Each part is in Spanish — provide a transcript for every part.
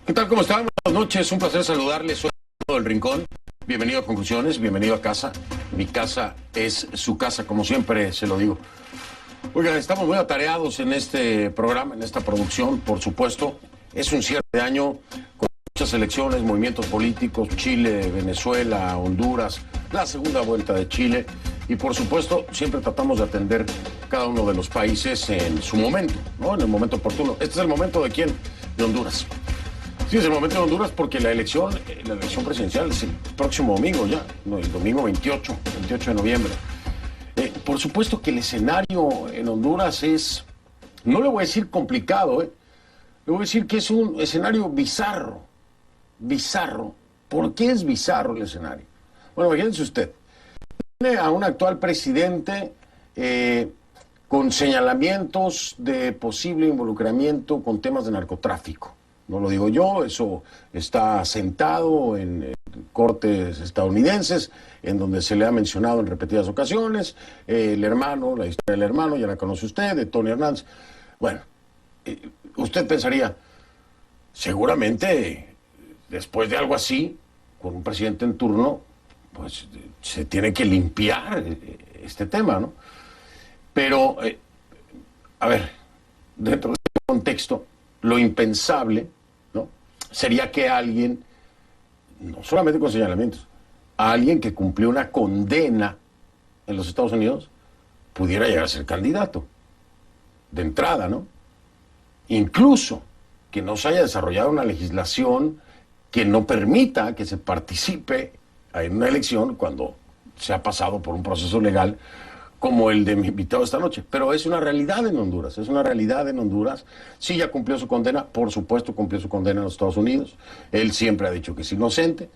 ¿Qué tal? ¿Cómo están? Buenas noches, un placer saludarles. Soy del Rincón. Bienvenido a Conclusiones, bienvenido a casa. Mi casa es su casa, como siempre se lo digo. Oigan, estamos muy atareados en este programa, en esta producción, por supuesto. Es un cierre de año con muchas elecciones, movimientos políticos, Chile, Venezuela, Honduras, la segunda vuelta de Chile. Y por supuesto, siempre tratamos de atender cada uno de los países en su momento, ¿no? En el momento oportuno. Este es el momento de ¿quién? De Honduras. Sí, es el momento de Honduras porque la elección presidencial es el próximo domingo ya, no, el domingo 28 de noviembre. Por supuesto que el escenario en Honduras es, no le voy a decir complicado, le voy a decir que es un escenario bizarro. ¿Por qué es bizarro el escenario? Bueno, imagínense usted, tiene a un actual presidente con señalamientos de posible involucramiento con temas de narcotráfico. No lo digo yo, eso está sentado en cortes estadounidenses, en donde se le ha mencionado en repetidas ocasiones, el hermano, la historia del hermano, ya la conoce usted, de Tony Hernández. Bueno, usted pensaría, seguramente, después de algo así, con un presidente en turno, pues se tiene que limpiar este tema, ¿no? Pero, a ver, dentro de este contexto, lo impensable, ¿no?, sería que alguien, no solamente con señalamientos, alguien que cumplió una condena en los Estados Unidos, pudiera llegar a ser candidato, de entrada, ¿no? Incluso que no se haya desarrollado una legislación que no permita que se participe en una elección cuando se ha pasado por un proceso legal como el de mi invitado esta noche. Pero es una realidad en Honduras, Sí, ya cumplió su condena, por supuesto cumplió su condena en los Estados Unidos. Él siempre ha dicho que es inocente.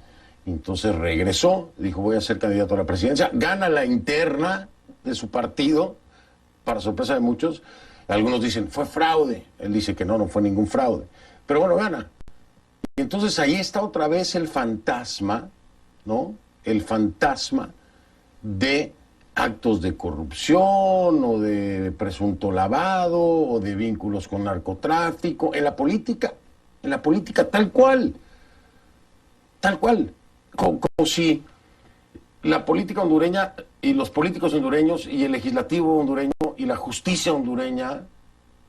Entonces regresó, dijo voy a ser candidato a la presidencia. Gana la interna de su partido, para sorpresa de muchos. Algunos dicen, fue fraude. Él dice que no fue ningún fraude. Pero bueno, gana. Y entonces ahí está otra vez el fantasma, ¿no? El fantasma de actos de corrupción o de presunto lavado o de vínculos con narcotráfico en la política tal cual, como si la política hondureña y los políticos hondureños y el legislativo hondureño y la justicia hondureña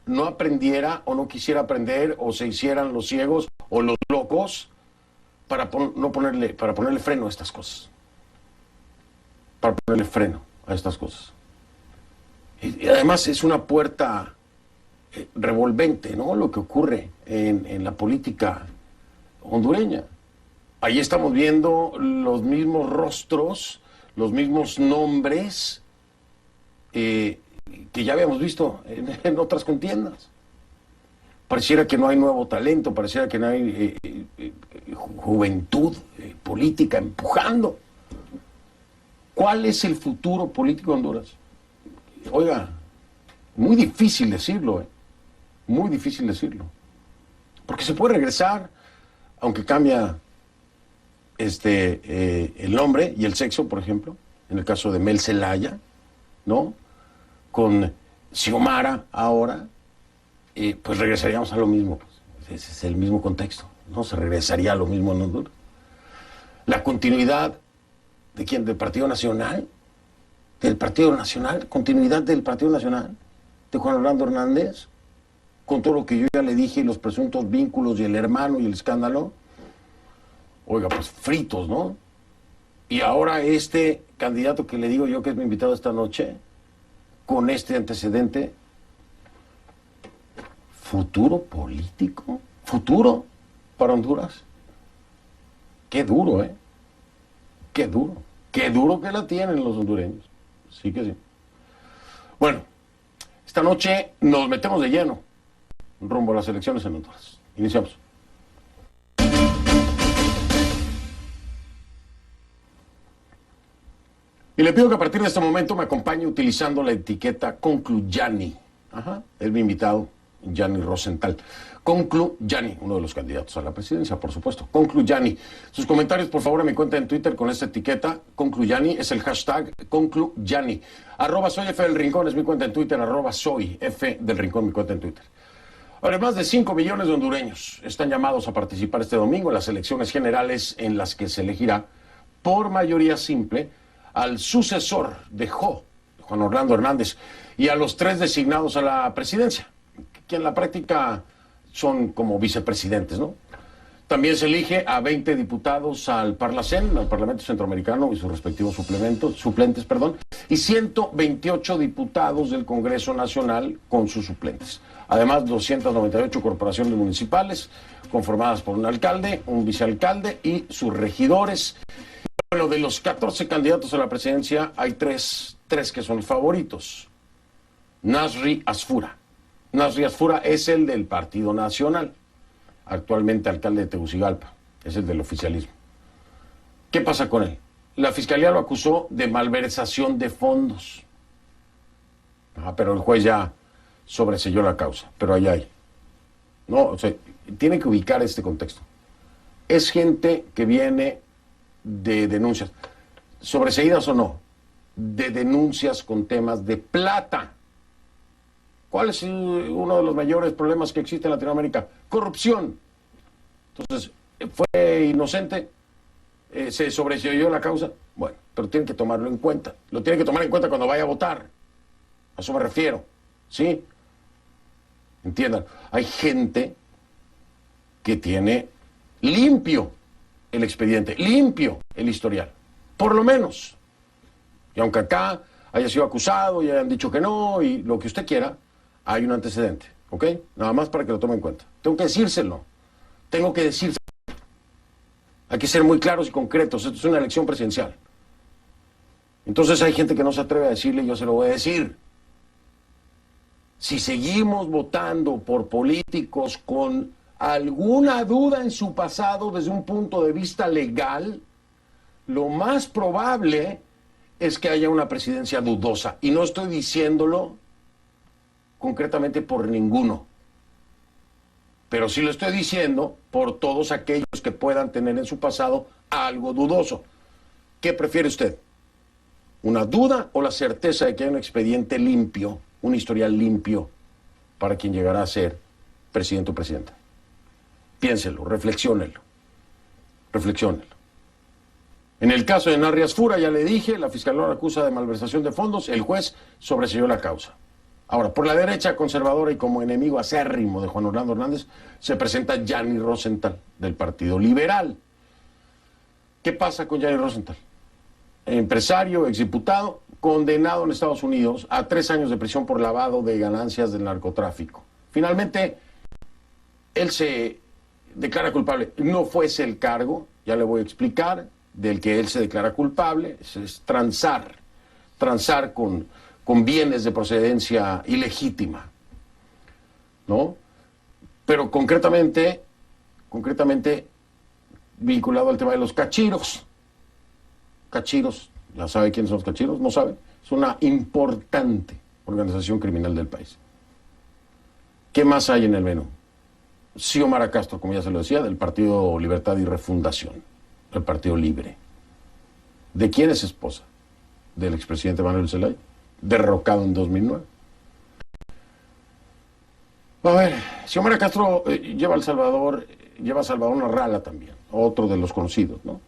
no aprendiera o no quisiera aprender o se hicieran los ciegos o los locos para ponerle freno a estas cosas. Y además es una puerta revolvente, ¿no?, lo que ocurre en la política hondureña. Ahí estamos viendo los mismos rostros, los mismos nombres que ya habíamos visto en otras contiendas. Pareciera que no hay nuevo talento, pareciera que no hay juventud política empujando. ¿Cuál es el futuro político de Honduras? Oiga, muy difícil decirlo, muy difícil decirlo. Porque se puede regresar, aunque cambia el nombre y el sexo, por ejemplo, en el caso de Mel Zelaya, ¿no? Con Xiomara ahora, pues regresaríamos a lo mismo. Pues, ese es el mismo contexto, ¿no? Se regresaría a lo mismo en Honduras. La continuidad ¿de quién? ¿Del Partido Nacional? ¿Del Partido Nacional? ¿Continuidad del Partido Nacional? ¿De Juan Orlando Hernández? Con todo lo que yo ya le dije, los presuntos vínculos y el hermano y el escándalo. Oiga, pues fritos, ¿no? Y ahora este candidato que le digo yo que es mi invitado esta noche, con este antecedente, ¿futuro político? ¿Futuro para Honduras? Qué duro, ¿eh? Qué duro que la tienen los hondureños. Sí que sí. Bueno, esta noche nos metemos de lleno rumbo a las elecciones en Honduras. Iniciamos. Y le pido que a partir de este momento me acompañe utilizando la etiqueta Concluyani. Es mi invitado, Gianni Rosenthal. Concluyani, uno de los candidatos a la presidencia, por supuesto. Concluyani. Sus comentarios, por favor, a mi cuenta en Twitter con esta etiqueta. Concluyani es el hashtag Concluyani. @soy F del Rincón es mi cuenta en Twitter. @soy F del Rincón, mi cuenta en Twitter. Ahora, más de 5 millones de hondureños están llamados a participar este domingo en las elecciones generales en las que se elegirá por mayoría simple al sucesor de Juan Orlando Hernández, y a los 3 designados a la presidencia, que en la práctica son como vicepresidentes, ¿no? También se elige a 20 diputados al Parlacén, al Parlamento Centroamericano y sus respectivos suplentes, y 128 diputados del Congreso Nacional con sus suplentes. Además, 298 corporaciones municipales conformadas por un alcalde, un vicealcalde y sus regidores. Bueno, de los 14 candidatos a la presidencia hay tres que son favoritos. Nasri Asfura. Nasri Asfura es el del Partido Nacional, actualmente alcalde de Tegucigalpa, es el del oficialismo. ¿Qué pasa con él? La fiscalía lo acusó de malversación de fondos. Pero el juez ya sobreseyó la causa, pero ahí hay. No, o sea, tiene que ubicar este contexto. Es gente que viene de denuncias, sobreseídas o no, de denuncias con temas de plata. ¿Cuál es uno de los mayores problemas que existe en Latinoamérica? Corrupción. Entonces, ¿fue inocente? ¿Se sobreseyó la causa? Bueno, pero tienen que tomarlo en cuenta. Lo tienen que tomar en cuenta cuando vaya a votar. A eso me refiero. ¿Sí? Entiendan. Hay gente que tiene limpio el expediente, limpio el historial. Por lo menos. Y aunque acá haya sido acusado y hayan dicho que no y lo que usted quiera, hay un antecedente, ¿ok? Nada más para que lo tome en cuenta. Tengo que decírselo. Tengo que decírselo. Hay que ser muy claros y concretos. Esto es una elección presidencial. Entonces hay gente que no se atreve a decirle, yo se lo voy a decir. Si seguimos votando por políticos con alguna duda en su pasado desde un punto de vista legal, lo más probable es que haya una presidencia dudosa. Y no estoy diciéndolo concretamente por ninguno, pero sí lo estoy diciendo por todos aquellos que puedan tener en su pasado algo dudoso. ¿Qué prefiere usted? ¿Una duda o la certeza de que hay un expediente limpio, un historial limpio para quien llegará a ser presidente o presidenta? Piénselo, reflexiónelo. En el caso de Nasri Asfura, ya le dije, la fiscalía lo acusa de malversación de fondos, el juez sobreseyó la causa. Ahora, por la derecha conservadora y como enemigo acérrimo de Juan Orlando Hernández, se presenta Gianni Rosenthal, del Partido Liberal. ¿Qué pasa con Gianni Rosenthal? Empresario, exdiputado, condenado en Estados Unidos a 3 años de prisión por lavado de ganancias del narcotráfico. Finalmente, él se declara culpable. No fue ese el cargo, ya le voy a explicar, del que él se declara culpable, es transar con bienes de procedencia ilegítima, ¿no? Pero concretamente vinculado al tema de los cachiros. Cachiros, ¿ya sabe quiénes son los cachiros? ¿No sabe? Es una importante organización criminal del país. ¿Qué más hay en el menú? Xiomara Castro, como ya se lo decía, del Partido Libertad y Refundación, el Partido Libre. ¿De quién es esposa? Del expresidente Manuel Zelaya, derrocado en 2009. A ver, Xiomara Castro lleva a Salvador Narrala también, otro de los conocidos, ¿no?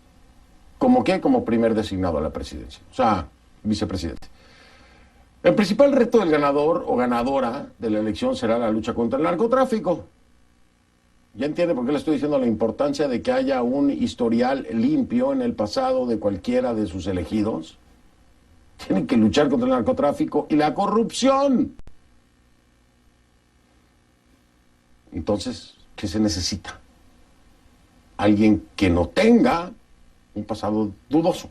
¿Como qué? Como primer designado a la presidencia, o sea, vicepresidente. El principal reto del ganador o ganadora de la elección será la lucha contra el narcotráfico. ¿Ya entiende por qué le estoy diciendo la importancia de que haya un historial limpio en el pasado de cualquiera de sus elegidos? Tienen que luchar contra el narcotráfico y la corrupción. Entonces, ¿qué se necesita? Alguien que no tenga un pasado dudoso.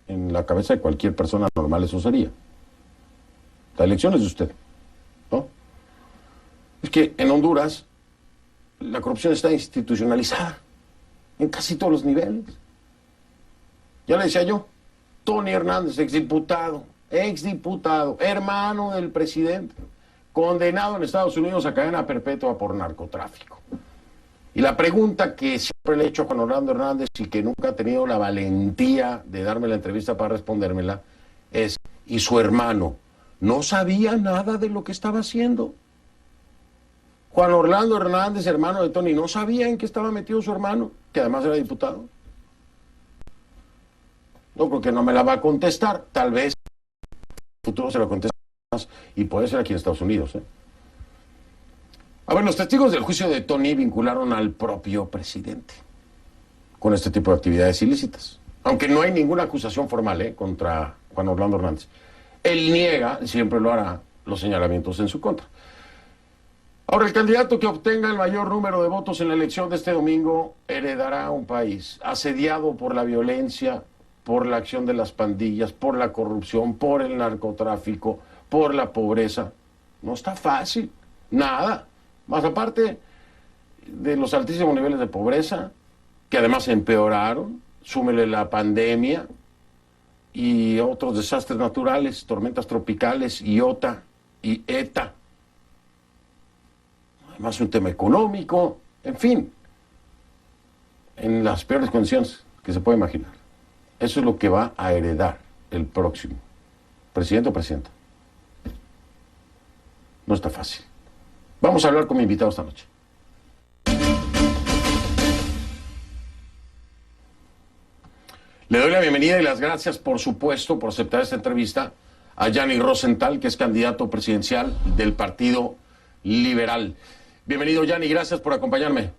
En la cabeza de cualquier persona normal eso sería. La elección es de usted, ¿no? Es que en Honduras la corrupción está institucionalizada en casi todos los niveles. Ya le decía yo, Tony Hernández, exdiputado, hermano del presidente, condenado en Estados Unidos a cadena perpetua por narcotráfico. Y la pregunta que siempre le he hecho a Juan Orlando Hernández y que nunca ha tenido la valentía de darme la entrevista para respondérmela es, ¿y su hermano no sabía nada de lo que estaba haciendo? Juan Orlando Hernández, hermano de Tony, ¿no sabía en qué estaba metido su hermano, que además era diputado? No, porque no me la va a contestar. Tal vez en el futuro se lo conteste más y puede ser aquí en Estados Unidos. A ver, los testigos del juicio de Tony vincularon al propio presidente con este tipo de actividades ilícitas. Aunque no hay ninguna acusación formal contra Juan Orlando Hernández. Él niega, siempre lo hará, los señalamientos en su contra. Ahora, el candidato que obtenga el mayor número de votos en la elección de este domingo heredará un país asediado por la violencia, por la acción de las pandillas, por la corrupción, por el narcotráfico, por la pobreza. No está fácil, nada. Más aparte de los altísimos niveles de pobreza, que además empeoraron, súmele la pandemia y otros desastres naturales, tormentas tropicales, Iota y ETA. Además un tema económico, en fin, en las peores condiciones que se puede imaginar. Eso es lo que va a heredar el próximo presidente o presidenta. No está fácil. Vamos a hablar con mi invitado esta noche. Le doy la bienvenida y las gracias, por supuesto, por aceptar esta entrevista a Yannick Rosenthal, que es candidato presidencial del Partido Liberal. Bienvenido, Yannick, gracias por acompañarme.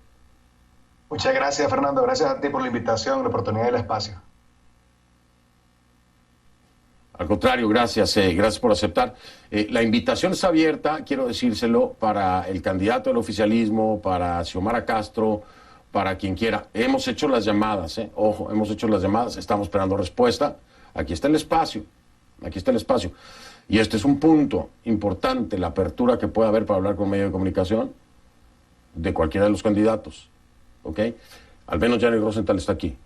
Muchas gracias, Fernando. Gracias a ti por la invitación, la oportunidad y el espacio. Al contrario, gracias, gracias por aceptar. La invitación está abierta, quiero decírselo, para el candidato del oficialismo, para Xiomara Castro, para quien quiera. Hemos hecho las llamadas, ojo, hemos hecho las llamadas, estamos esperando respuesta. Aquí está el espacio, aquí está el espacio. Y este es un punto importante, la apertura que puede haber para hablar con un medio de comunicación de cualquiera de los candidatos, ¿ok? Al menos Yannick Rosenthal está aquí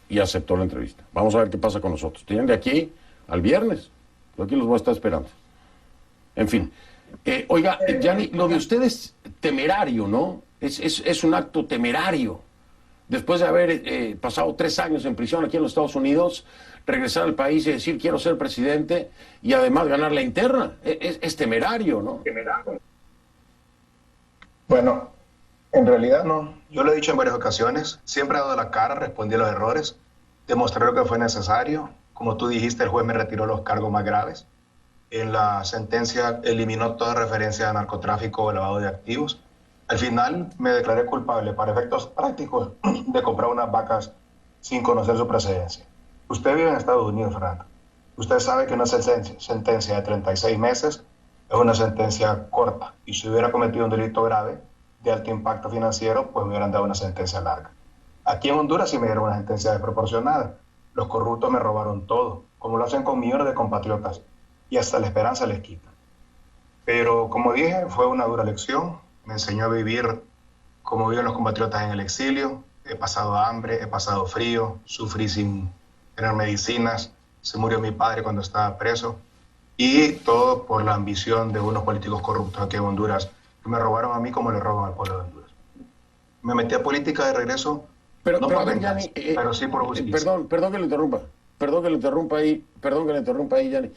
y aceptó la entrevista. Vamos a ver qué pasa con nosotros. Tienen de aquí al viernes. Yo aquí los voy a estar esperando. En fin. Oiga, Yannick, lo de usted es temerario, ¿no? Es un acto temerario. Después de haber pasado 3 años en prisión aquí en los Estados Unidos, regresar al país y decir quiero ser presidente y además ganar la interna. Es temerario, ¿no? Bueno, en realidad no. Yo lo he dicho en varias ocasiones. Siempre he dado la cara, respondí a los errores, demostré lo que fue necesario. Como tú dijiste, el juez me retiró los cargos más graves. En la sentencia eliminó toda referencia a narcotráfico o lavado de activos. Al final me declaré culpable para efectos prácticos de comprar unas vacas sin conocer su procedencia. Usted vive en Estados Unidos, Fernando. Usted sabe que una sentencia de 36 meses es una sentencia corta. Y si hubiera cometido un delito grave de alto impacto financiero, pues me hubieran dado una sentencia larga. Aquí en Honduras sí me dieron una sentencia desproporcionada. Los corruptos me robaron todo, como lo hacen con millones de compatriotas, y hasta la esperanza les quitan. Pero como dije, fue una dura lección, me enseñó a vivir como viven los compatriotas en el exilio. He pasado hambre, he pasado frío, sufrí sin tener medicinas, se murió mi padre cuando estaba preso, y todo por la ambición de unos políticos corruptos aquí en Honduras, que me robaron a mí como le roban al pueblo de Honduras. Me metí a política de regreso. Pero, no pero por a ver, venganza, Yannick, pero sí por justicia. perdón que lo interrumpa. Perdón que lo interrumpa ahí, Yannick.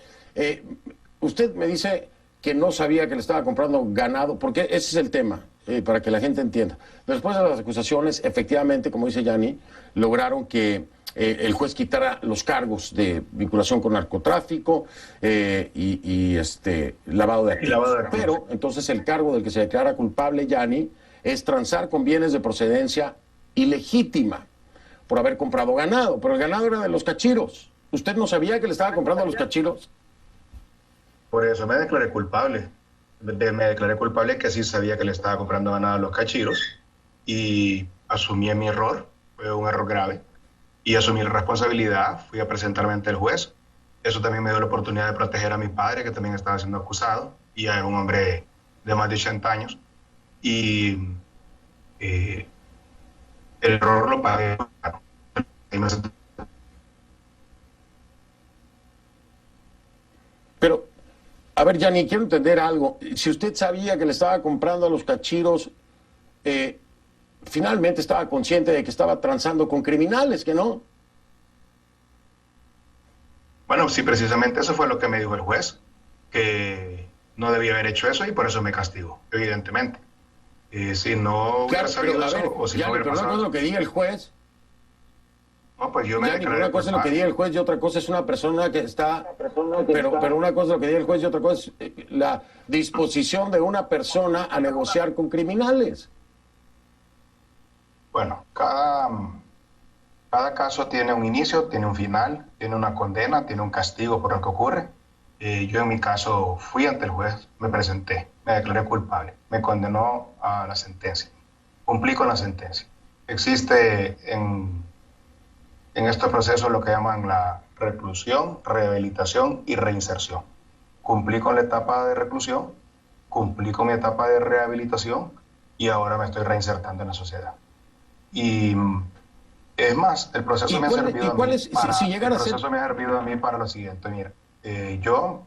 Usted me dice que no sabía que le estaba comprando ganado, porque ese es el tema, para que la gente entienda. Después de las acusaciones, efectivamente, como dice Yannick, lograron que el juez quitara los cargos de vinculación con narcotráfico y lavado de activos. Pero entonces el cargo del que se declara culpable, Yannick, es transar con bienes de procedencia ilegítima por haber comprado ganado, pero el ganado era de los cachiros. ¿Usted no sabía que le estaba comprando a los cachiros? Por eso me declaré culpable. Me declaré culpable que sí sabía que le estaba comprando ganado a los cachiros y asumí mi error, fue un error grave, y asumí la responsabilidad, fui a presentarme ante el juez. Eso también me dio la oportunidad de proteger a mi padre, que también estaba siendo acusado, y a un hombre de más de 80 años. Y el error lo pagué. Pero, a ver, Yannick, quiero entender algo. Si usted sabía que le estaba comprando a los cachiros, finalmente estaba consciente de que estaba transando con criminales, ¿que no? Bueno, sí, precisamente eso fue lo que me dijo el juez, que no debía haber hecho eso y por eso me castigó, evidentemente. Si no hubiera Claro, pero sabido a ver, eso o si no Yanni, hubiera pero una cosa es pasado, lo que diga el juez, no, pues yo me Yanni, pero una declaré cosa es lo que culpable. diga el juez y otra cosa es una persona que está, pero una cosa es lo que diga el juez y otra cosa es la disposición de una persona a negociar con criminales. Bueno, cada caso tiene un inicio, tiene un final, tiene una condena, tiene un castigo por lo que ocurre. Yo en mi caso fui ante el juez, me presenté, me declaré culpable, me condenó a la sentencia, cumplí con la sentencia. Existe en este proceso lo que llaman la reclusión, rehabilitación y reinserción. Cumplí con la etapa de reclusión, cumplí con mi etapa de rehabilitación y ahora me estoy reinsertando en la sociedad. Y es más, el proceso me ha servido a mí si para, el llegara a ser, proceso me ha servido a mí para lo siguiente. Mira, yo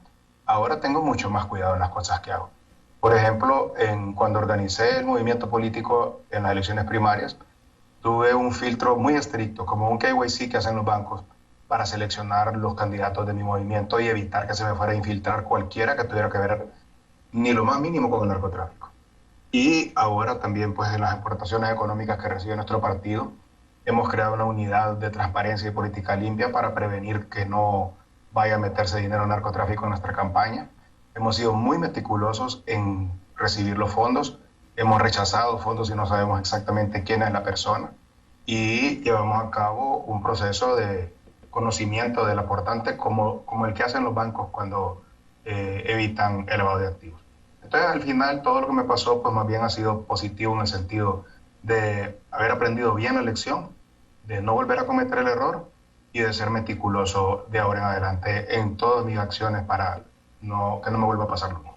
ahora tengo mucho más cuidado en las cosas que hago. Por ejemplo, cuando organicé el movimiento político en las elecciones primarias, tuve un filtro muy estricto, como un KYC que hacen los bancos, para seleccionar los candidatos de mi movimiento y evitar que se me fuera a infiltrar cualquiera que tuviera que ver ni lo más mínimo con el narcotráfico. Y ahora también, pues, en las aportaciones económicas que recibe nuestro partido, hemos creado una unidad de transparencia y política limpia para prevenir que no vaya a meterse dinero en narcotráfico en nuestra campaña. Hemos sido muy meticulosos en recibir los fondos, hemos rechazado fondos y no sabemos exactamente quién es la persona y llevamos a cabo un proceso de conocimiento del aportante como el que hacen los bancos cuando evitan el lavado de activos. Entonces, al final, todo lo que me pasó, pues más bien ha sido positivo en el sentido de haber aprendido bien la lección, de no volver a cometer el error y de ser meticuloso de ahora en adelante en todas mis acciones para que no me vuelva a pasar lo mismo.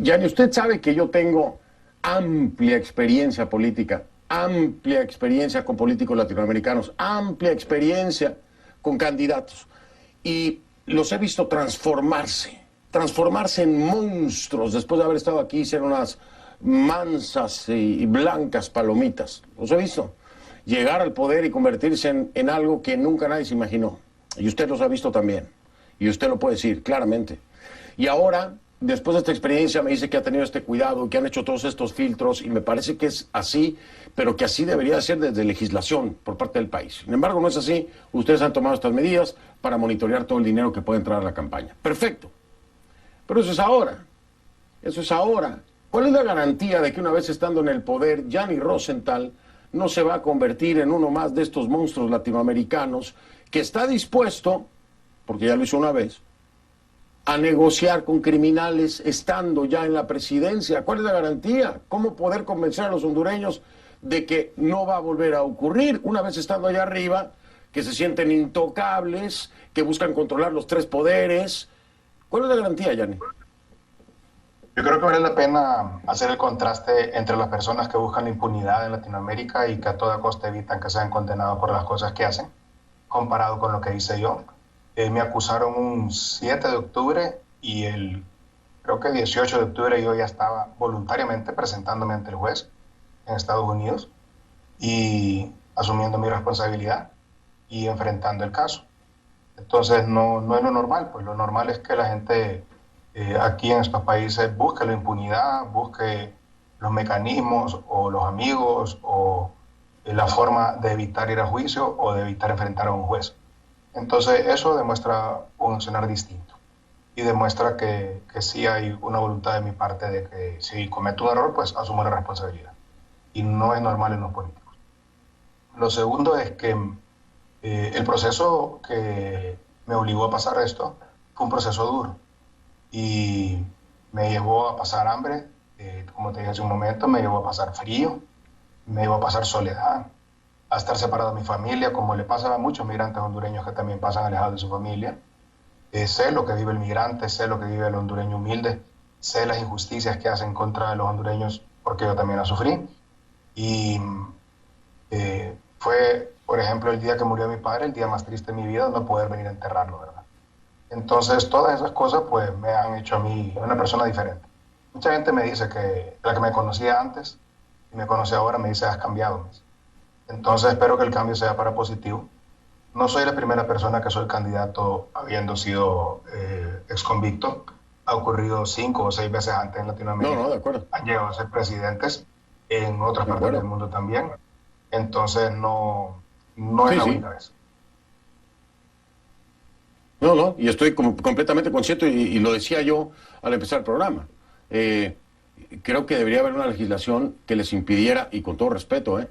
Yanni, usted sabe que yo tengo amplia experiencia política, amplia experiencia con políticos latinoamericanos, amplia experiencia con candidatos. Y los he visto transformarse en monstruos después de haber estado aquí, ser unas mansas y blancas palomitas. Los he visto llegar al poder y convertirse en algo que nunca nadie se imaginó. Y usted los ha visto también. Y usted lo puede decir claramente. Y ahora, después de esta experiencia, me dice que ha tenido este cuidado, que han hecho todos estos filtros, y me parece que es así, pero que así debería ser desde legislación por parte del país. Sin embargo, no es así. Ustedes han tomado estas medidas para monitorear todo el dinero que puede entrar a la campaña. Perfecto. Pero eso es ahora. Eso es ahora. ¿Cuál es la garantía de que una vez estando en el poder, Gianni Rosenthal no se va a convertir en uno más de estos monstruos latinoamericanos que está dispuesto, porque ya lo hizo una vez, a negociar con criminales estando ya en la presidencia? ¿Cuál es la garantía? ¿Cómo poder convencer a los hondureños de que no va a volver a ocurrir una vez estando allá arriba, que se sienten intocables, que buscan controlar los tres poderes? ¿Cuál es la garantía, Yanni? Yo creo que vale la pena hacer el contraste entre las personas que buscan la impunidad en Latinoamérica y que a toda costa evitan que sean condenados por las cosas que hacen, comparado con lo que hice yo. Me acusaron un 7 de octubre y creo que 18 de octubre yo ya estaba voluntariamente presentándome ante el juez en Estados Unidos y asumiendo mi responsabilidad y enfrentando el caso. Entonces no es lo normal, pues lo normal es que la gente aquí en estos países busque la impunidad, busque los mecanismos o los amigos o la forma de evitar ir a juicio o de evitar enfrentar a un juez. Entonces eso demuestra un accionar distinto y demuestra que sí hay una voluntad de mi parte de que si cometo un error, pues asumo la responsabilidad. Y no es normal en los políticos. Lo segundo es que el proceso que me obligó a pasar esto fue un proceso duro y me llevó a pasar hambre, como te dije hace un momento, me llevó a pasar frío, me llevó a pasar soledad, a estar separado de mi familia, como le pasa a muchos migrantes hondureños que también pasan alejados de su familia. Sé lo que vive el migrante, sé lo que vive el hondureño humilde, sé las injusticias que hacen contra los hondureños porque yo también las sufrí. Y fue, por ejemplo, el día que murió mi padre, el día más triste de mi vida, no poder venir a enterrarlo, ¿verdad? Entonces, todas esas cosas, pues, me han hecho a mí una persona diferente. Mucha gente me dice que la que me conocía antes y me conoce ahora me dice, has cambiado. Entonces, espero que el cambio sea para positivo. No soy la primera persona que soy candidato habiendo sido exconvicto. ha ocurrido 5 o 6 veces antes en Latinoamérica. No, de acuerdo. Han llegado a ser presidentes en otras partes del mundo también. Entonces no es la única vez. No, y estoy completamente consciente y lo decía yo al empezar el programa. Creo que debería haber una legislación que les impidiera, y con todo respeto,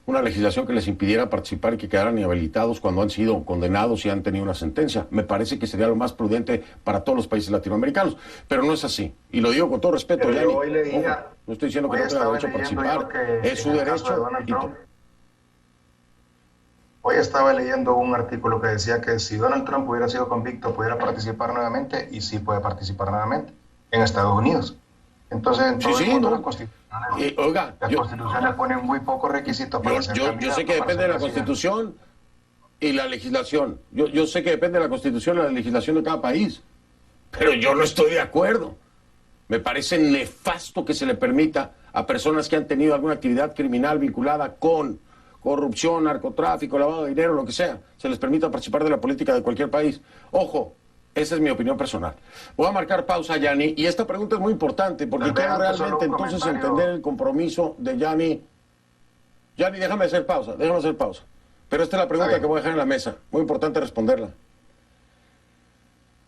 una legislación que les impidiera participar y que quedaran inhabilitados cuando han sido condenados y han tenido una sentencia. Me parece que sería lo más prudente para todos los países latinoamericanos, pero no es así. Y lo digo con todo respeto, Yanni. No estoy diciendo que no tenga derecho a participar, es su derecho. Hoy estaba leyendo un artículo que decía que si Donald Trump hubiera sido convicto, pudiera participar nuevamente, y sí puede participar nuevamente en Estados Unidos. Entonces, en todo el mundo las constituciones ponen muy pocos requisitos para ser candidato. Yo sé que depende de la Constitución y la legislación. Yo sé que depende de la Constitución y la legislación de cada país, pero yo no estoy de acuerdo. Me parece nefasto que se le permita a personas que han tenido alguna actividad criminal vinculada con corrupción, narcotráfico, lavado de dinero, lo que sea, se les permita participar de la política de cualquier país. Ojo, esa es mi opinión personal. Voy a marcar pausa, Yanni, y esta pregunta es muy importante porque quiero realmente entonces entender el compromiso de Yanni. Yanni, déjame hacer pausa. Pero esta es la pregunta que voy a dejar en la mesa. Muy importante responderla.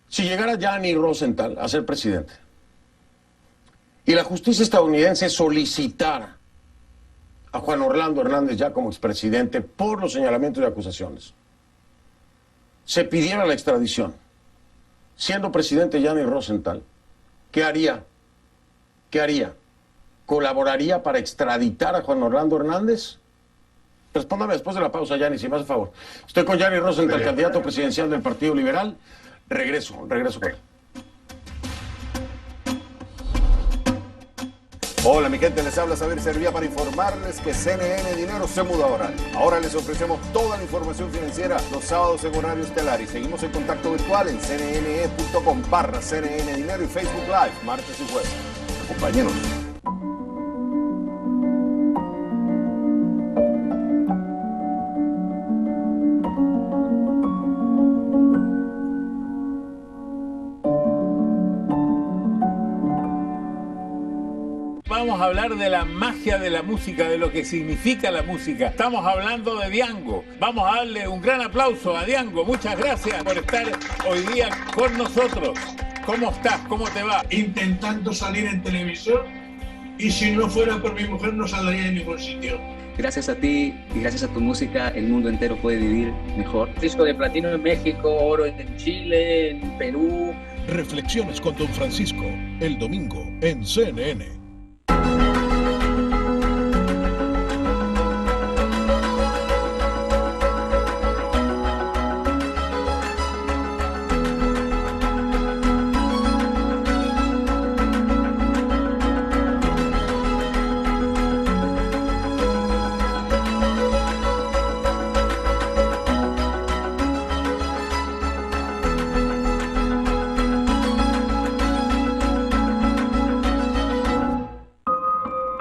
Si llegara Gianni Rosenthal a ser presidente y la justicia estadounidense solicitara a Juan Orlando Hernández ya como expresidente por los señalamientos y acusaciones, se pidiera la extradición, siendo presidente Gianni Rosenthal, ¿qué haría? ¿Colaboraría para extraditar a Juan Orlando Hernández? Respóndame después de la pausa, Gianni, si me hace favor. Estoy con Gianni Rosenthal, candidato presidencial del Partido Liberal. Regreso con él. Hola mi gente, les habla Saber Servía para informarles que CNN Dinero se muda a Oral. Ahora les ofrecemos toda la información financiera los sábados en horario estelar y seguimos en contacto virtual en cnne.com/CNN Dinero y Facebook Live, martes y jueves. Acompáñenos. Vamos a hablar de la magia de la música, de lo que significa la música. Estamos hablando de Diango. Vamos a darle un gran aplauso a Diango. Muchas gracias por estar hoy día con nosotros. ¿Cómo estás? ¿Cómo te va? Intentando salir en televisión, y si no fuera por mi mujer no saldría en ningún sitio. Gracias a ti y gracias a tu música el mundo entero puede vivir mejor. Disco de platino en México, oro en Chile, en Perú. Reflexiones con Don Francisco, el domingo en CNN.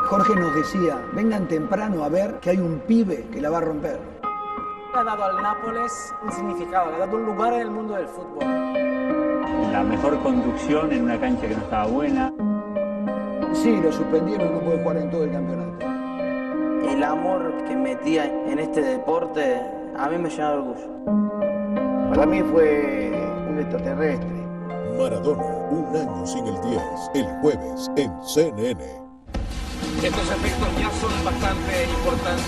Jorge nos decía, vengan temprano a ver que hay un pibe que la va a romper. Le ha dado al Nápoles un significado, le ha dado un lugar en el mundo del fútbol. La mejor conducción en una cancha que no estaba buena. Sí, lo suspendieron, no puede jugar en todo el campeonato. El amor que metía en este deporte a mí me llena de orgullo. Para mí fue un extraterrestre. Maradona, un año sin el 10, el jueves en CNN. Estos efectos ya son bastante importantes.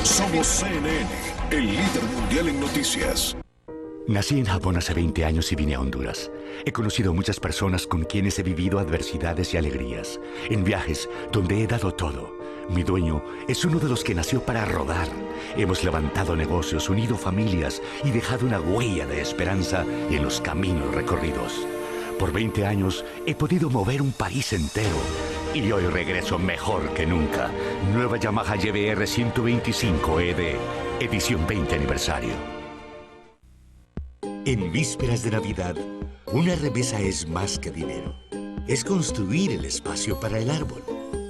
Somos CNN, el líder mundial en noticias. Nací en Japón hace 20 años y vine a Honduras. He conocido muchas personas con quienes he vivido adversidades y alegrías. En viajes donde he dado todo. Mi dueño es uno de los que nació para rodar. Hemos levantado negocios, unido familias y dejado una huella de esperanza en los caminos recorridos. Por 20 años he podido mover un país entero y hoy regreso mejor que nunca. Nueva Yamaha YBR 125 ED, edición 20 aniversario. En vísperas de Navidad, una remesa es más que dinero. Es construir el espacio para el árbol.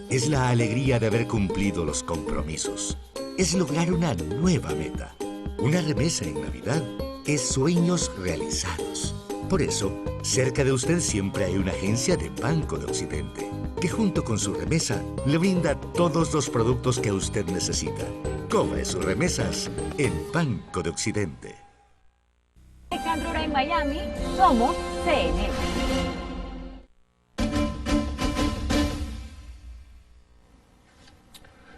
Es la alegría de haber cumplido los compromisos. Es lograr una nueva meta. Una remesa en Navidad es sueños realizados. Por eso, cerca de usted siempre hay una agencia de Banco de Occidente, que junto con su remesa le brinda todos los productos que usted necesita. Cobre sus remesas en Banco de Occidente. Alejandro en Miami, somos CNN.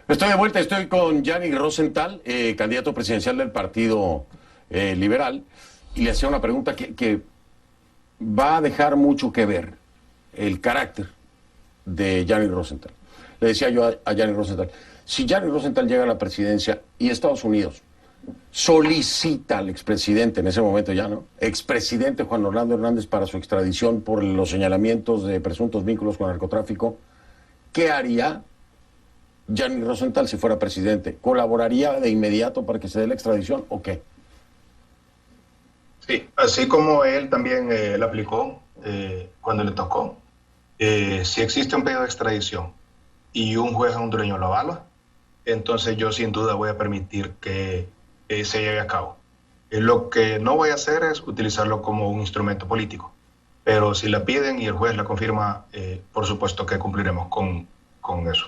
Estoy de vuelta, estoy con Gianni Rosenthal, candidato presidencial del Partido Liberal, y le hacía una pregunta que va a dejar mucho que ver el carácter de Gianni Rosenthal. Le decía yo a Gianni Rosenthal, si Gianni Rosenthal llega a la presidencia y Estados Unidos solicita al expresidente, en ese momento ya, ¿no?, expresidente Juan Orlando Hernández para su extradición por los señalamientos de presuntos vínculos con el narcotráfico, ¿qué haría Gianni Rosenthal si fuera presidente? ¿Colaboraría de inmediato para que se dé la extradición o qué? Sí, así como él también la aplicó cuando le tocó. Si existe un pedido de extradición y un juez hondureño lo avala, entonces yo sin duda voy a permitir que se lleve a cabo. Lo que no voy a hacer es utilizarlo como un instrumento político, pero si la piden y el juez la confirma, por supuesto que cumpliremos con eso.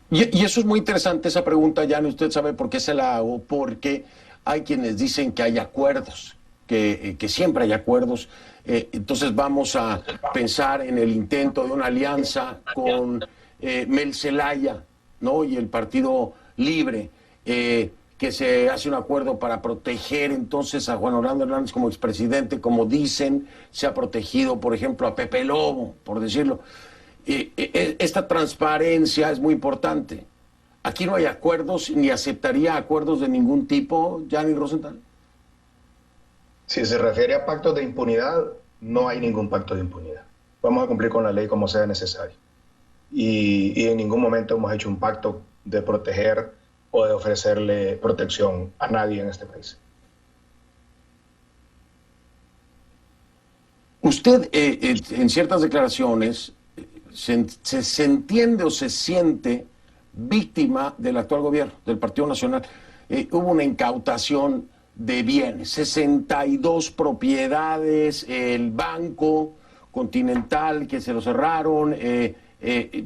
Y eso es muy interesante, esa pregunta, Gianni. Usted sabe por qué se la hago, porque hay quienes dicen que hay acuerdos, que siempre hay acuerdos. Entonces vamos a pensar en el intento de una alianza con Mel Zelaya, ¿no?, y el Partido Libre, que se hace un acuerdo para proteger entonces a Juan Orlando Hernández como expresidente, como dicen, se ha protegido, por ejemplo, a Pepe Lobo, por decirlo. Esta transparencia es muy importante. Aquí no hay acuerdos, ni aceptaría acuerdos de ningún tipo, Gianni Rosenthal. Si se refiere a pactos de impunidad, no hay ningún pacto de impunidad. Vamos a cumplir con la ley como sea necesario. Y en ningún momento hemos hecho un pacto de proteger o de ofrecerle protección a nadie en este país. Usted, en ciertas declaraciones, se entiende o se siente víctima del actual gobierno, del Partido Nacional. Hubo una incautación de bienes, 62 propiedades, el Banco Continental que se lo cerraron,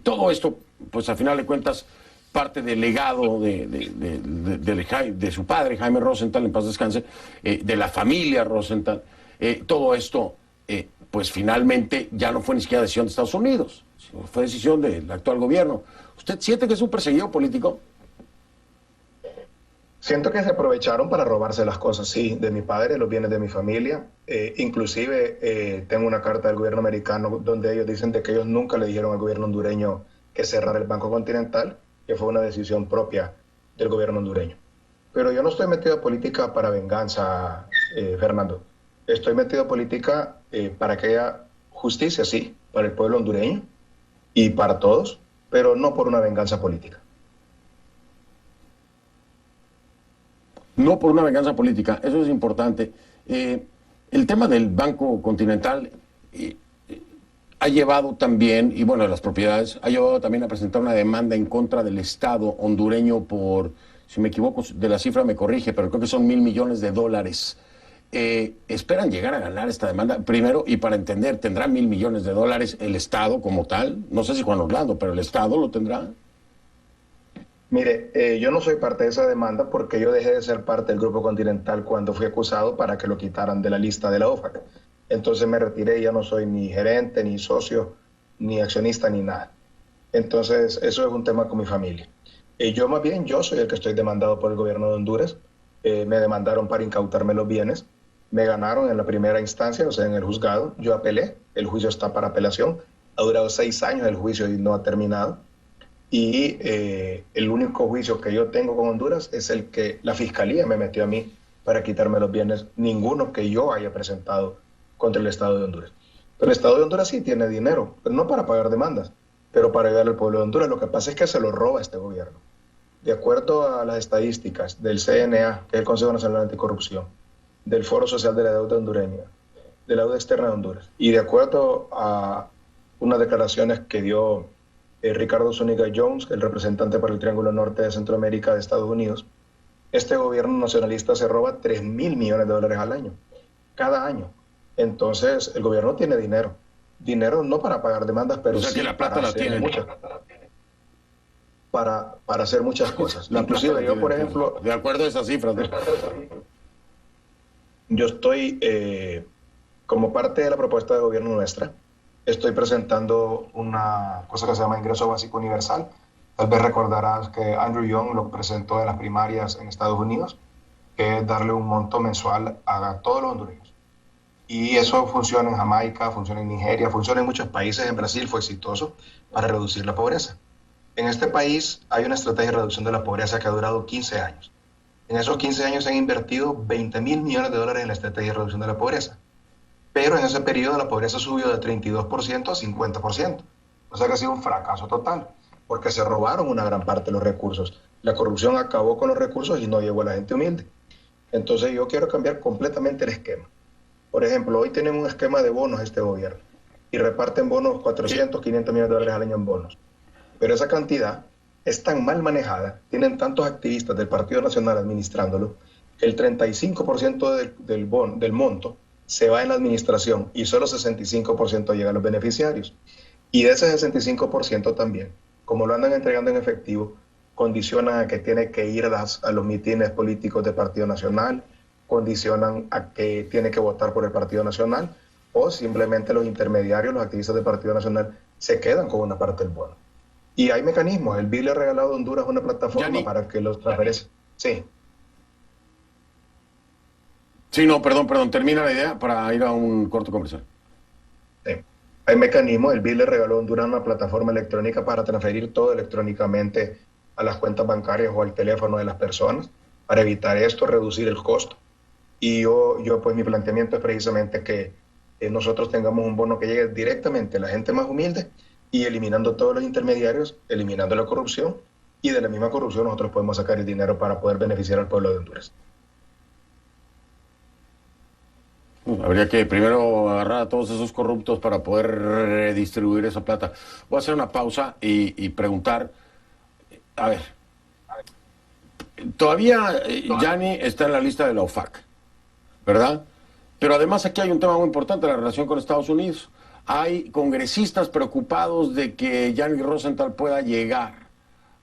todo esto, pues al final de cuentas, parte del legado de su padre, Jaime Rosenthal, en paz descanse, de la familia Rosenthal. Todo esto, pues finalmente ya no fue ni siquiera decisión de Estados Unidos, fue decisión del actual gobierno. ¿Usted siente que es un perseguido político? Siento que se aprovecharon para robarse las cosas, sí, de mi padre, los bienes de mi familia. Inclusive tengo una carta del gobierno americano donde ellos dicen de que ellos nunca le dijeron al gobierno hondureño que cerrara el Banco Continental, que fue una decisión propia del gobierno hondureño. Pero yo no estoy metido a política para venganza, Fernando. Estoy metido a política para que haya justicia, sí, para el pueblo hondureño y para todos, pero no por una venganza política. No por una venganza política, eso es importante. El tema del Banco Continental ha llevado también, y bueno, las propiedades, ha llevado también a presentar una demanda en contra del Estado hondureño por, si me equivoco de la cifra me corrige, pero creo que son $1,000 millones. ¿Esperan llegar a ganar esta demanda? Primero, y para entender, ¿tendrá $1,000 millones el Estado como tal? No sé si Juan Orlando, pero ¿el Estado lo tendrá? Mire, yo no soy parte de esa demanda porque yo dejé de ser parte del Grupo Continental cuando fui acusado para que lo quitaran de la lista de la OFAC. Entonces me retiré, ya no soy ni gerente, ni socio, ni accionista, ni nada. Entonces eso es un tema con mi familia. Yo más bien, yo soy el que estoy demandado por el gobierno de Honduras. Me demandaron para incautarme los bienes. Me ganaron en la primera instancia, o sea, en el juzgado. Yo apelé, el juicio está para apelación. Ha durado 6 años el juicio y no ha terminado. Y el único juicio que yo tengo con Honduras es el que la Fiscalía me metió a mí para quitarme los bienes, ninguno que yo haya presentado contra el Estado de Honduras. Pero el Estado de Honduras sí tiene dinero, no para pagar demandas, pero para ayudar al pueblo de Honduras. Lo que pasa es que se lo roba este gobierno. De acuerdo a las estadísticas del CNA, que es el Consejo Nacional Anticorrupción, del Foro Social de la Deuda Hondureña, de la deuda externa de Honduras, y de acuerdo a unas declaraciones que dio Ricardo Zúñiga Jones, el representante para el Triángulo Norte de Centroamérica de Estados Unidos, Este gobierno nacionalista se roba 3.000 millones de dólares al año, cada año. Entonces, el gobierno tiene dinero. Dinero no para pagar demandas, pero sí que la plata la tiene. Para hacer muchas cosas. Inclusive yo, por ejemplo... De acuerdo a esas cifras. Yo estoy, como parte de la propuesta de gobierno nuestra, estoy presentando una cosa que se llama Ingreso Básico Universal. Tal vez recordarás que Andrew Young lo presentó en las primarias en Estados Unidos, que es darle un monto mensual a todos los hondureños. Y eso funciona en Jamaica, funciona en Nigeria, funciona en muchos países. En Brasil fue exitoso para reducir la pobreza. En este país hay una estrategia de reducción de la pobreza que ha durado 15 años. En esos 15 años se han invertido 20.000 millones de dólares en la estrategia de reducción de la pobreza. Pero en ese periodo la pobreza subió de 32% a 50%. O sea que ha sido un fracaso total, porque se robaron una gran parte de los recursos. La corrupción acabó con los recursos y no llegó a la gente humilde. Entonces yo quiero cambiar completamente el esquema. Por ejemplo, hoy tenemos un esquema de bonos este gobierno y reparten bonos 400, 500 millones de dólares al año en bonos. Pero esa cantidad es tan mal manejada, tienen tantos activistas del Partido Nacional administrándolo, que el 35% del monto se va en la administración y solo 65% llega a los beneficiarios. Y de ese 65% también, como lo andan entregando en efectivo, condicionan a que tiene que ir a los mitines políticos del Partido Nacional, condicionan a que tiene que votar por el Partido Nacional, o simplemente los intermediarios, los activistas del Partido Nacional, se quedan con una parte del bono. Y hay mecanismos. El BID le ha regalado a Honduras una plataforma para que los transferes... Sí. Sí, no, perdón, termina la idea para ir a un corto comercial. Sí. Hay mecanismos. El BID le regaló a Honduras una plataforma electrónica para transferir todo electrónicamente a las cuentas bancarias o al teléfono de las personas, para evitar esto, reducir el costo. Y yo pues mi planteamiento es precisamente que nosotros tengamos un bono que llegue directamente a la gente más humilde y eliminando todos los intermediarios, eliminando la corrupción, y de la misma corrupción nosotros podemos sacar el dinero para poder beneficiar al pueblo de Honduras. Habría que primero agarrar a todos esos corruptos para poder redistribuir esa plata. Voy a hacer una pausa y preguntar, a ver, todavía Yanni está en la lista de la OFAC, ¿verdad? Pero además aquí hay un tema muy importante, la relación con Estados Unidos. Hay congresistas preocupados de que Yanni Rosenthal pueda llegar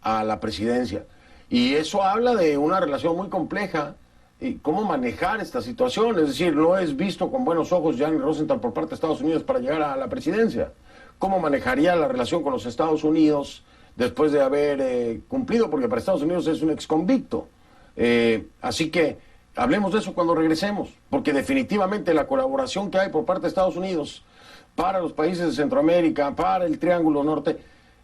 a la presidencia. Y eso habla de una relación muy compleja. ¿Y cómo manejar esta situación? Es decir, no es visto con buenos ojos Yanni Rosenthal por parte de Estados Unidos para llegar a la presidencia. ¿Cómo manejaría la relación con los Estados Unidos después de haber cumplido? Porque para Estados Unidos es un exconvicto. Así que hablemos de eso cuando regresemos. Porque definitivamente la colaboración que hay por parte de Estados Unidos para los países de Centroamérica, para el Triángulo Norte,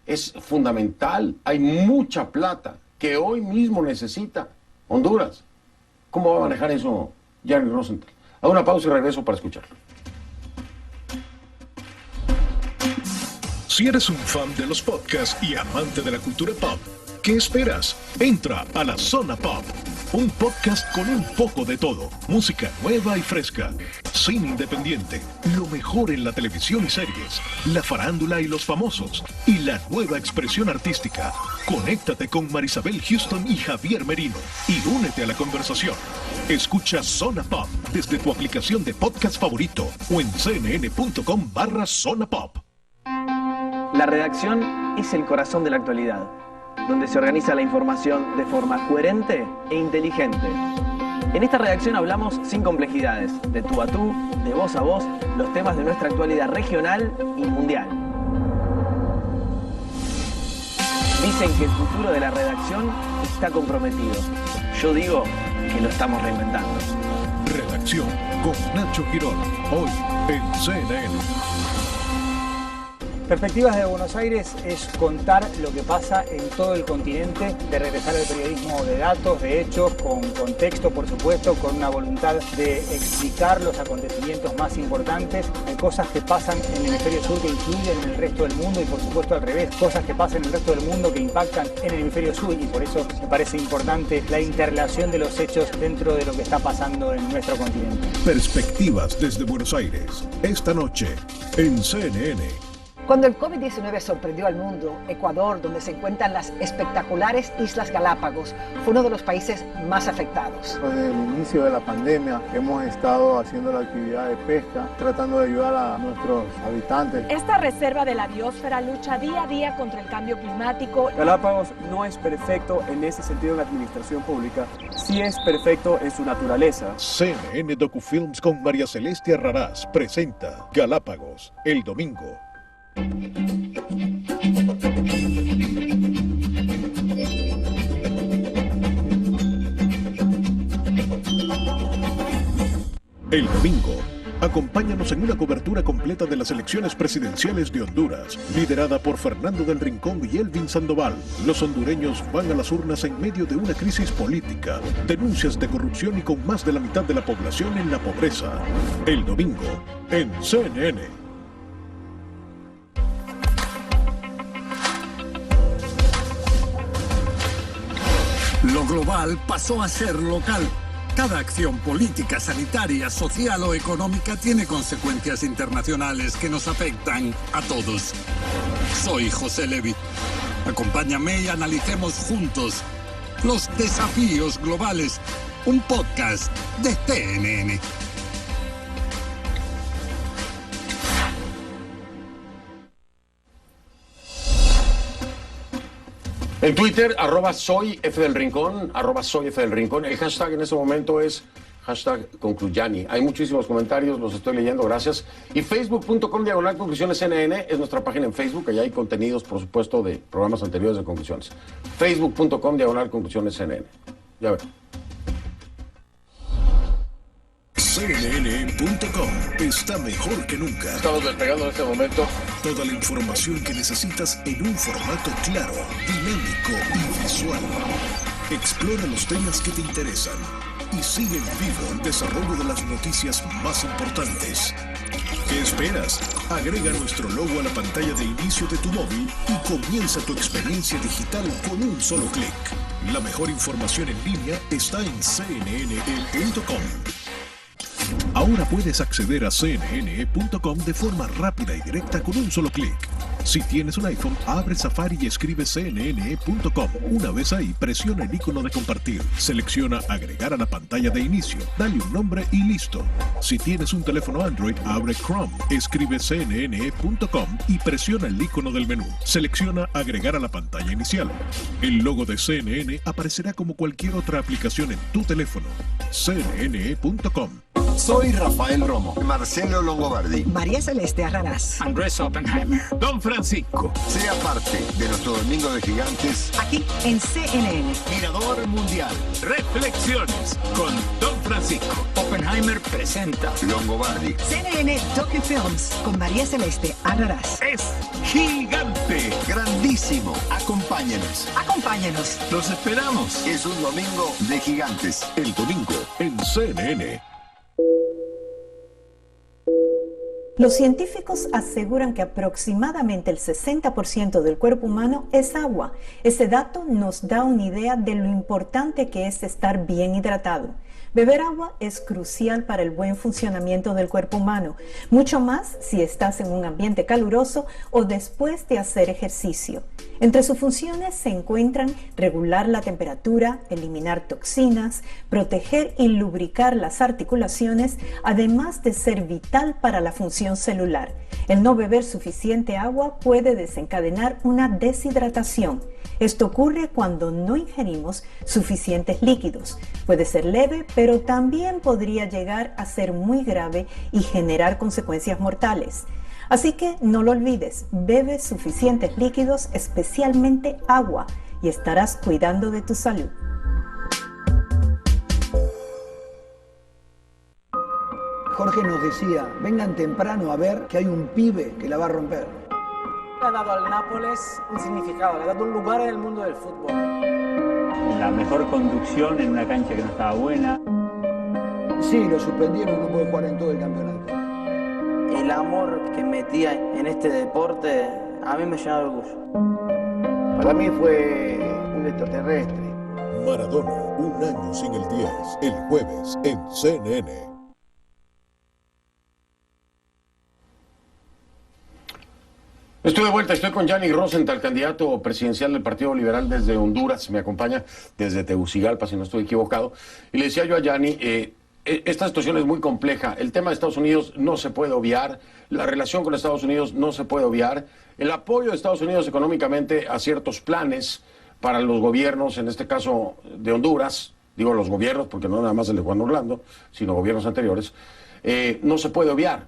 es fundamental. Hay mucha plata que hoy mismo necesita Honduras. ¿Cómo va a manejar eso Yanni Rosenthal? Hago una pausa y regreso para escucharlo. Si eres un fan de los podcasts y amante de la cultura pop, ¿qué esperas? Entra a La Zona Pop, un podcast con un poco de todo, música nueva y fresca, cine independiente, lo mejor en la televisión y series, la farándula y los famosos, y la nueva expresión artística. Conéctate con Marisabel Houston y Javier Merino y únete a la conversación. Escucha Zona Pop desde tu aplicación de podcast favorito o en cnn.com/Zona Pop. La redacción es el corazón de la actualidad, donde se organiza la información de forma coherente e inteligente. En esta redacción hablamos sin complejidades, de tú a tú, de voz a voz, los temas de nuestra actualidad regional y mundial. Dicen que el futuro de la redacción está comprometido. Yo digo que lo estamos reinventando. Redacción con Nacho Girón, hoy en CNN. Perspectivas de Buenos Aires es contar lo que pasa en todo el continente, de regresar al periodismo de datos, de hechos, con contexto, por supuesto, con una voluntad de explicar los acontecimientos más importantes, de cosas que pasan en el hemisferio sur que influyen en el resto del mundo y, por supuesto, al revés, cosas que pasan en el resto del mundo que impactan en el hemisferio sur, y por eso me parece importante la interrelación de los hechos dentro de lo que está pasando en nuestro continente. Perspectivas desde Buenos Aires, esta noche en CNN. Cuando el COVID-19 sorprendió al mundo, Ecuador, donde se encuentran las espectaculares Islas Galápagos, fue uno de los países más afectados. Desde el inicio de la pandemia hemos estado haciendo la actividad de pesca, tratando de ayudar a nuestros habitantes. Esta reserva de la biosfera lucha día a día contra el cambio climático. Galápagos no es perfecto en ese sentido en la administración pública, sí es perfecto en su naturaleza. CNN Docufilms con María Celeste Arrarás presenta Galápagos, el domingo. El domingo, acompáñanos en una cobertura completa de las elecciones presidenciales de Honduras, liderada por Fernando del Rincón y Elvin Sandoval. Los hondureños van a las urnas en medio de una crisis política, denuncias de corrupción y con más de la mitad de la población en la pobreza. El domingo, en CNN. Lo global pasó a ser local. Cada acción política, sanitaria, social o económica tiene consecuencias internacionales que nos afectan a todos. Soy José Levi. Acompáñame y analicemos juntos los desafíos globales. Un podcast de CNN. En Twitter, @soy F del Rincón, @soy F del Rincón. El hashtag en ese momento es #concluyani. Hay muchísimos comentarios, los estoy leyendo, gracias. Y facebook.com/conclusiones CNN es nuestra página en Facebook. Allá hay contenidos, por supuesto, de programas anteriores de conclusiones. facebook.com/conclusiones CNN. Ya ven. CNN.com está mejor que nunca. Estamos despegando en este momento. Toda la información que necesitas en un formato claro, dinámico y visual. Explora los temas que te interesan y sigue en vivo el desarrollo de las noticias más importantes. ¿Qué esperas? Agrega nuestro logo a la pantalla de inicio de tu móvil y comienza tu experiencia digital con un solo clic. La mejor información en línea está en CNN.com. Ahora puedes acceder a CNN.com de forma rápida y directa con un solo clic. Si tienes un iPhone, abre Safari y escribe CNN.com. Una vez ahí, presiona el icono de compartir. Selecciona agregar a la pantalla de inicio. Dale un nombre y listo. Si tienes un teléfono Android, abre Chrome. Escribe CNN.com y presiona el icono del menú. Selecciona agregar a la pantalla inicial. El logo de CNN aparecerá como cualquier otra aplicación en tu teléfono. CNN.com. Soy Rafael Romo, Marcelo Longobardi, María Celeste Arrarás, Andrés Oppenheimer, Don Francisco. sea parte de nuestro Domingo de Gigantes aquí en CNN. Mirador Mundial. Reflexiones con Don Francisco. Oppenheimer presenta Longobardi. CNN Docufilms con María Celeste Arrarás. Es gigante. Grandísimo. Acompáñenos. Acompáñanos. Los esperamos. Es un Domingo de Gigantes. El domingo en CNN. Los científicos aseguran que aproximadamente el 60% del cuerpo humano es agua. Ese dato nos da una idea de lo importante que es estar bien hidratado. Beber agua es crucial para el buen funcionamiento del cuerpo humano, mucho más si estás en un ambiente caluroso o después de hacer ejercicio. Entre sus funciones se encuentran regular la temperatura, eliminar toxinas, proteger y lubricar las articulaciones, además de ser vital para la función celular. El no beber suficiente agua puede desencadenar una deshidratación. Esto ocurre cuando no ingerimos suficientes líquidos. Puede ser leve, pero también podría llegar a ser muy grave y generar consecuencias mortales. Así que no lo olvides, bebe suficientes líquidos, especialmente agua, y estarás cuidando de tu salud. Jorge nos decía, vengan temprano a ver que hay un pibe que la va a romper. Le ha dado al Nápoles un significado, le ha dado un lugar en el mundo del fútbol. La mejor conducción en una cancha que no estaba buena. Sí, lo suspendieron, no puede jugar en todo el campeonato. El amor que metía en este deporte a mí me llena de orgullo. Para mí fue un extraterrestre. Maradona, un año sin el 10, el jueves en CNN. Estoy de vuelta, estoy con Gianni Rosenthal, candidato presidencial del Partido Liberal desde Honduras, me acompaña desde Tegucigalpa, si no estoy equivocado. Y le decía yo a Gianni, esta situación es muy compleja, el tema de Estados Unidos no se puede obviar, la relación con Estados Unidos no se puede obviar, el apoyo de Estados Unidos económicamente a ciertos planes para los gobiernos, en este caso de Honduras, digo los gobiernos porque no nada más el de Juan Orlando, sino gobiernos anteriores, no se puede obviar.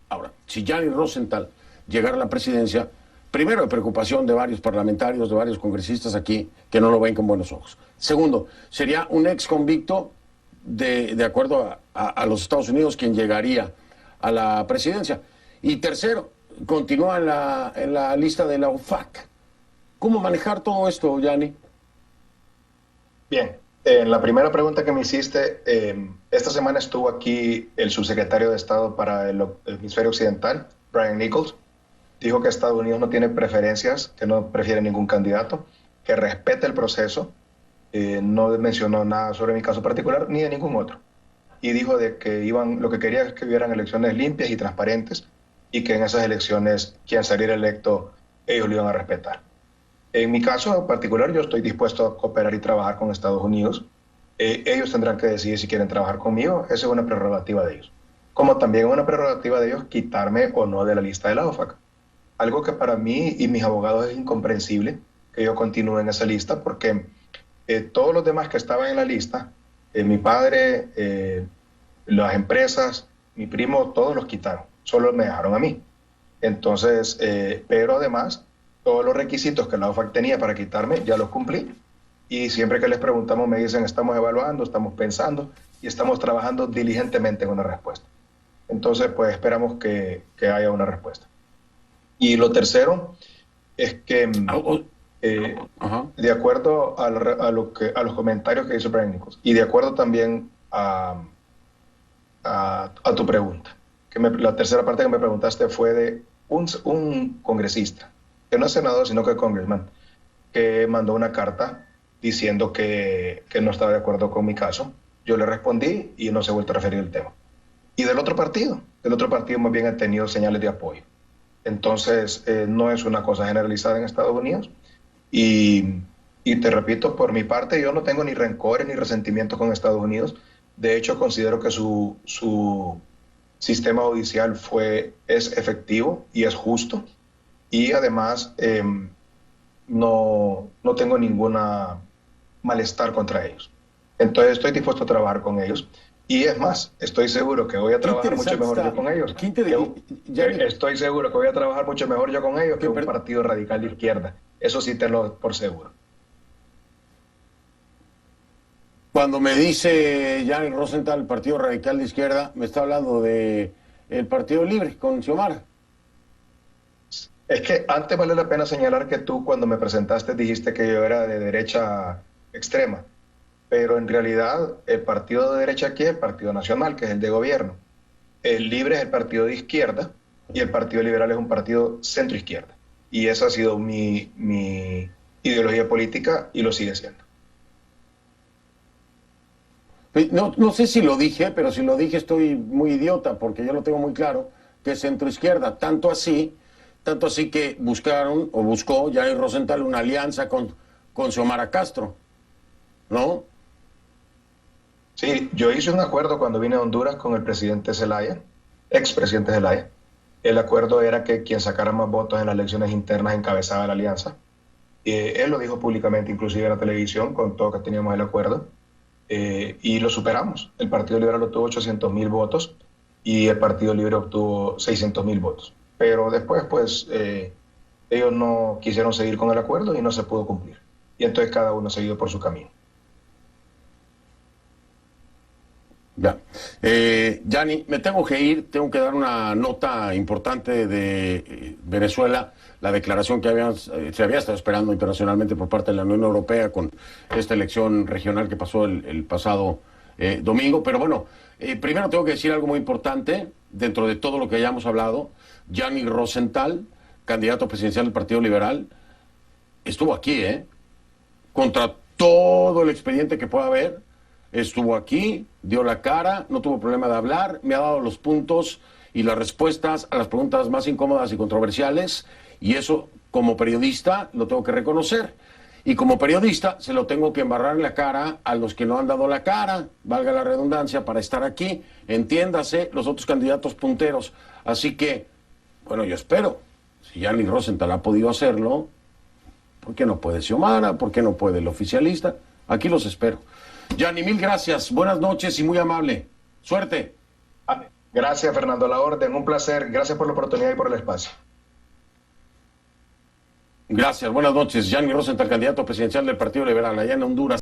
Ahora, si Gianni Rosenthal llegara a la presidencia, primero, de preocupación de varios parlamentarios, de varios congresistas aquí, que no lo ven con buenos ojos. Segundo, sería un ex convicto de acuerdo a los Estados Unidos quien llegaría a la presidencia. Y tercero, continúa en la lista de la OFAC. ¿Cómo manejar todo esto, Gianni? Bien, en la primera pregunta que me hiciste, esta semana estuvo aquí el subsecretario de Estado para el hemisferio occidental, Brian Nichols. Dijo que Estados Unidos no tiene preferencias, que no prefiere ningún candidato, que respete el proceso. No mencionó nada sobre mi caso particular ni de ningún otro. Y dijo de que lo que quería es que hubieran elecciones limpias y transparentes y que en esas elecciones quien saliera electo, ellos lo iban a respetar. En mi caso particular, yo estoy dispuesto a cooperar y trabajar con Estados Unidos. Ellos tendrán que decidir si quieren trabajar conmigo. Esa es una prerrogativa de ellos. Como también es una prerrogativa de ellos quitarme o no de la lista de la OFAC. Algo que para mí y mis abogados es incomprensible que yo continúe en esa lista porque todos los demás que estaban en la lista, mi padre, las empresas, mi primo, todos los quitaron, solo me dejaron a mí. Entonces, pero además, todos los requisitos que la OFAC tenía para quitarme, ya los cumplí. Y siempre que les preguntamos me dicen, estamos evaluando, estamos pensando y estamos trabajando diligentemente en una respuesta. Entonces, pues esperamos que haya una respuesta. Y lo tercero es que, de acuerdo a los comentarios que hizo Brian Nichols, y de acuerdo también a tu pregunta, la tercera parte que me preguntaste fue de un congresista, que no es senador, sino que es congressman, que mandó una carta diciendo que no estaba de acuerdo con mi caso. Yo le respondí y no se ha vuelto a referir al tema. Y del otro partido más bien ha tenido señales de apoyo. Entonces, no es una cosa generalizada en Estados Unidos. Y te repito, por mi parte, yo no tengo ni rencores ni resentimientos con Estados Unidos. De hecho, considero que su sistema judicial es efectivo y es justo. Y además, no tengo ninguna malestar contra ellos. Entonces, estoy dispuesto a trabajar con ellos. Y es más, estoy seguro que voy a trabajar mucho mejor yo con ellos. Estoy seguro que voy a trabajar mucho mejor yo con ellos que un partido radical de izquierda. Eso sí te lo por seguro. Cuando me dice Gianni Rosenthal, el Partido Radical de Izquierda, me está hablando de el Partido Libre con Xiomara. Es que antes vale la pena señalar que tú cuando me presentaste dijiste que yo era de derecha extrema. Pero en realidad el partido de derecha aquí es el Partido Nacional, que es el de gobierno. El Libre es el partido de izquierda y el Partido Liberal es un partido centro-izquierda. Y esa ha sido mi ideología política y lo sigue siendo. No sé si lo dije, pero si lo dije estoy muy idiota porque yo lo tengo muy claro, que es centro-izquierda. Tanto así que buscó Gianni Rosenthal una alianza con Xiomara Castro, ¿no? Sí, yo hice un acuerdo cuando vine a Honduras con el presidente Zelaya, expresidente Zelaya. El acuerdo era que quien sacara más votos en las elecciones internas encabezaba la alianza. Él lo dijo públicamente, inclusive en la televisión, con todo que teníamos el acuerdo. Y lo superamos. El Partido Liberal obtuvo 800,000 votos y el Partido Libre obtuvo 600,000 votos. Pero después, pues, ellos no quisieron seguir con el acuerdo y no se pudo cumplir. Y entonces cada uno ha seguido por su camino. Ya. Gianni, me tengo que ir, tengo que dar una nota importante de Venezuela, la declaración que se había estado esperando internacionalmente por parte de la Unión Europea con esta elección regional que pasó el pasado domingo. Pero bueno, primero tengo que decir algo muy importante dentro de todo lo que hayamos hablado. Gianni Rosenthal, candidato presidencial del Partido Liberal, estuvo aquí, contra todo el expediente que pueda haber. Estuvo aquí, dio la cara, no tuvo problema de hablar, me ha dado los puntos y las respuestas a las preguntas más incómodas y controversiales Y eso, como periodista, lo tengo que reconocer. Y como periodista, se lo tengo que embarrar en la cara a los que no han dado la cara, valga la redundancia, para estar aquí. Entiéndase, los otros candidatos punteros. Así que, bueno, yo espero. Si Gianni Rosenthal ha podido hacerlo, ¿por qué no puede Xiomara? ¿Por qué no puede el oficialista? Aquí los espero. Gianni, mil gracias. Buenas noches y muy amable. Suerte. Gracias, Fernando, a la orden. Un placer. Gracias por la oportunidad y por el espacio. Gracias. Buenas noches. Gianni Rosenthal, candidato presidencial del Partido Liberal allá en Honduras.